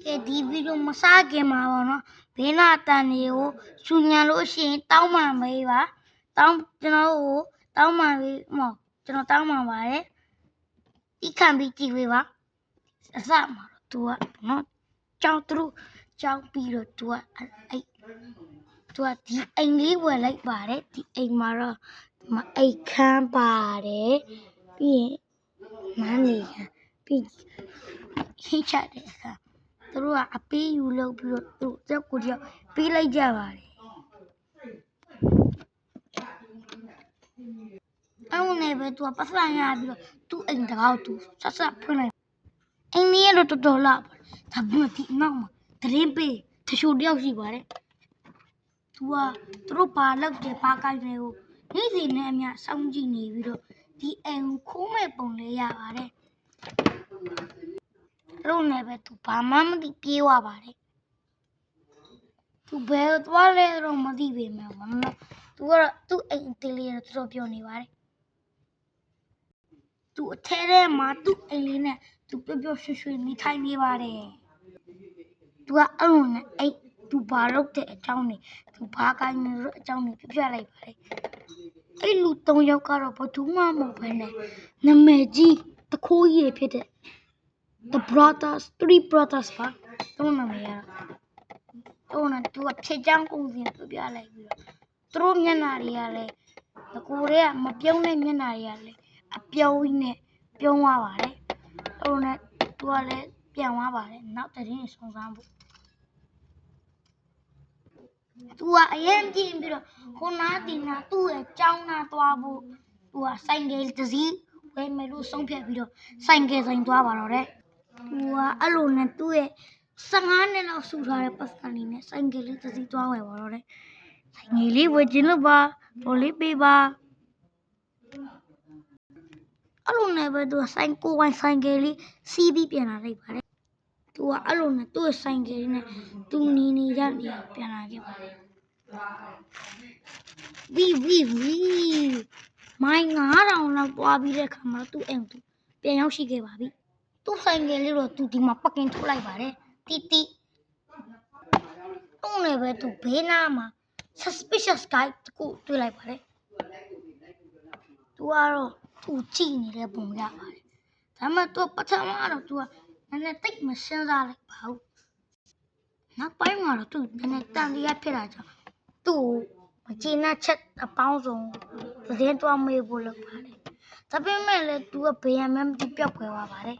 ကဲဒီဗီဒီယိုမစခင်မှာပေါ့နော်ဘေးနာတန်တွေကိုရှူညံလို့ရှိရင်တောင်းပန်ပေးပါကျွန်တော်တို့တောင်းပန်ပေးကျွန်တော်တောင်းပန်ပါတယ်ဒီခံပြီးကြည့်ပေးပါအစမှာတော့သူကနော်ကြောက်ပြီးတော့သူကဒီအိမ်လေးဝယ်လိုက်ပါတယ်ဒီအိမ်မှာတော့အိတ်ခမ်းပါတယ်ပြီးရင်မန်းနေခံပြီးဟိချတဲ့အခါသူတို့ကအပေးယူလုပ်ပြီးတော့သူတို့ကိုကြောက်ပေးလိုက်ကြပါတယ်အဲ့နဲ့ပဲသူကပတ်စံရပြီးတော့သူ့အိမ်တကောက်သူဆက်ဖွင့်လိုက်အိမ်လေးကတော့တော်တော်လာပါတယ်ဒါပေမဲ့ဒီနောက်မှာတရင်ပေးတချို့တယောက်ရှိပါတယ်သူတို့ဘာလုပ်တယ်ဘာကိုင်းတယ်ကိုနေ့စဉ်နဲ့အမျှစောင့်ကြည့်နေပြီးတော့ဒီအိမ်ကိုခိုးမဲ့ပုံလေးရပါတယ်လို့နဲ့ပဲသူဘာမှမသိပြေးသွားပါတယ်သူဘယ်သွားလဲတော့မသိပေမဲ့ဘာလို့သူကတော့သူ့အိမ်အသေးလေးတော့တော်တော်ပြောနေပါတယ်သူအထဲထဲမှာသူ့အိမ်လေးနဲ့သူပျော်ရွှင်နေထိုင်နေပါတယ်သူကအဲ့လိုနဲ့အဲ့သူဘာလုပ်တဲ့အကြောင်းနေသူဘာကိုင်းနေလို့အကြောင်းနေပြလိုက်ပါတယ်အဲ့လူ၃ယောက်ကတော့ဘာသူမှမဟုတ်ဘဲနဲ့နာမည်ကြီးတခိုးကြီးဖြစ်တဲ့ The Brothers 3 Brothers ပါသူ့နာမည်ကတော့သူကဖြည့်ချောင်းကုန်စင်ပြလိုက်ပြီးတော့သူတို့မျက်နှာတွေကလည်းတကူတွေကမပြုံးတဲ့မျက်နှာတွေကလည်းအပြုံးကြီးနဲ့ပြုံးသွားပါတယ်အဲ့နဲ့သူကလည်းပြန်သွားပါတယ်နောက်တရင်စုံစမ်းဖို့သူကအရင်ကြည့်ပြီးတော့ခုနာတင်နာသူ့ရဲ့ကြောင်းနာသွားဖို့သူကဆိုင်ကယ်တစ်စီးဝယ်မယ်လို့ဆုံးဖြတ်ပြီးတော့ဆိုင်ကယ်ဆိုင်သွားပါတော့တယ်သူကအဲ့လိုနဲ့သူ့ရဲ့15နှစ်လောက်စုထားတဲ့ပတ်စံလေးနဲ့ဆိုင်ကယ်လေးတစ်စီးသွားဝယ်ပါတော့တယ်ဆိုင်ကယ်လေးဝယ်ခြင်းလို့ပါတော်လေးပေးပါအဲ့လိုနဲ့ပဲသူဆိုင်ကိုဝိုင်းဆိုင်ကယ်လေးစီးပြီးပြန်လာလိုက်ပါတယ်သူကအဲ့လိုနဲ့သူ့ရဲ့ဆိုင်ကယ်လေးနဲ့သူနေရပြန်လာခဲ့ပါတယ်ဝီမိုင်း9000လောက်သွားပြီးတဲ့ခါမှာသူ့အိမ်သူပြန်ရောက်ရှိခဲ့ပါပြီသူ့ဆိုင်ကယ်လေးတော့သူဒီမှာပကင်ထုတ်လိုက်ပါတယ်တီတော့လည်းပဲသူဘေးနားမှာ suspicious guy တခုတွေ့လိုက်ပါတယ်သူကတော့သူကြည့်နေတဲ့ပုံရပါတယ်ဒါပေမဲ့သူပထမတော့သူကနည်းနည်းတိတ်မစင်းစားလိုက်ပါဘူးနောက်ပိုင်းမှာတော့သူနည်းနည်းတန်တရားဖြစ်လာကြောင်းသူ့မကျေနပ်ချက်အပေါင်းဆုံးသတင်းတွားမေးဖို့လုပ်ပါတယ်ဒါပေမဲ့လည်းသူကဘေးရမ်းမပျောက်ခွဲသွားပါတယ်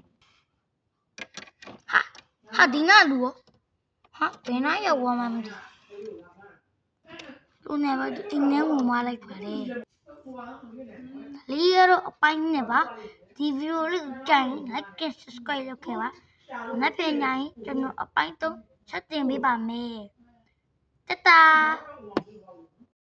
ဟာဒီနာလူရောဘယ်နာရောက်သွားမှမသိသူနဲ့ပဲဒီနဲ့ဝင်သွားလိုက်ပါတယ်လေးရတော့အပိုင်းနဲ့ပါဒီဗီဒီယိုလေးကိုကြိုင် like and subscribe လုပ်ခဲ့ပါနောက်ပြန်ရင်ကျွန်တော်အပိုင်း3ဆက်တင်ပေးပါမယ်တတာ